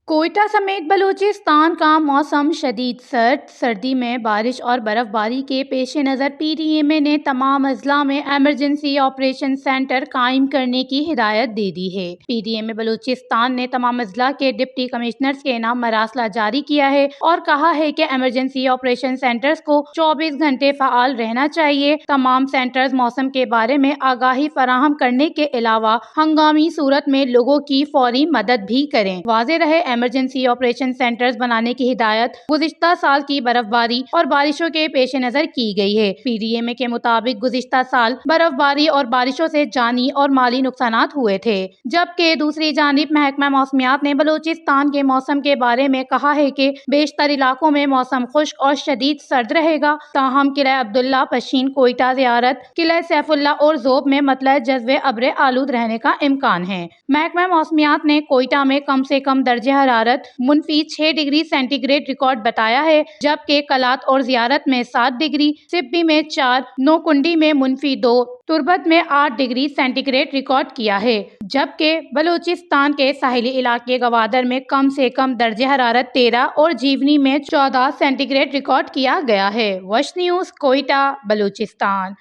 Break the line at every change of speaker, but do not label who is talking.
کوئٹہ سمیت بلوچستان کا موسم شدید سرد۔ سردی میں بارش اور برف باری کے پیش نظر پی ڈی ایم اے نے تمام اضلاع میں ایمرجنسی آپریشن سینٹر قائم کرنے کی ہدایت دے دی ہے۔ پی ڈی ایم اے بلوچستان نے تمام اضلاع کے ڈپٹی کمشنرز کے نام مراسلہ جاری کیا ہے اور کہا ہے کہ ایمرجنسی آپریشن سینٹرز کو 24 گھنٹے فعال رہنا چاہیے۔ تمام سینٹرز موسم کے بارے میں آگاہی فراہم کرنے کے علاوہ ہنگامی صورت میں لوگوں کی فوری مدد بھی کریں۔ واضح رہے، ایمرجنسی آپریشن سینٹرز بنانے کی ہدایت گزشتہ سال کی برف باری اور بارشوں کے پیش نظر کی گئی ہے۔ پی ڈی ایم اے کے مطابق گزشتہ سال برف باری اور بارشوں سے جانی اور مالی نقصانات ہوئے تھے، جبکہ دوسری جانب محکمہ موسمیات نے بلوچستان کے موسم کے بارے میں کہا ہے کہ بیشتر علاقوں میں موسم خشک اور شدید سرد رہے گا۔ تاہم قلعہ عبداللہ، پشین، کوئٹہ زیارت، قلعہ سیف اللہ اور ذوب میں مطلع جزو ابر آلود رہنے کا امکان ہے۔ محکمہ موسمیات نے کوئٹہ میں کم سے کم درجہ حرارت -6 ڈگری سینٹی گریڈ ریکارڈ بتایا ہے، جبکہ کلات اور زیارت میں 7 ڈگری، سبی میں 4، نوکنڈی میں -2، تربت میں 8 ڈگری سینٹی گریڈ ریکارڈ کیا ہے، جبکہ بلوچستان کے ساحلی علاقے گوادر میں کم سے کم درجہ حرارت 13 اور جیونی میں 14 سینٹی گریڈ ریکارڈ کیا گیا ہے۔ وش نیوز، کوئٹہ، بلوچستان۔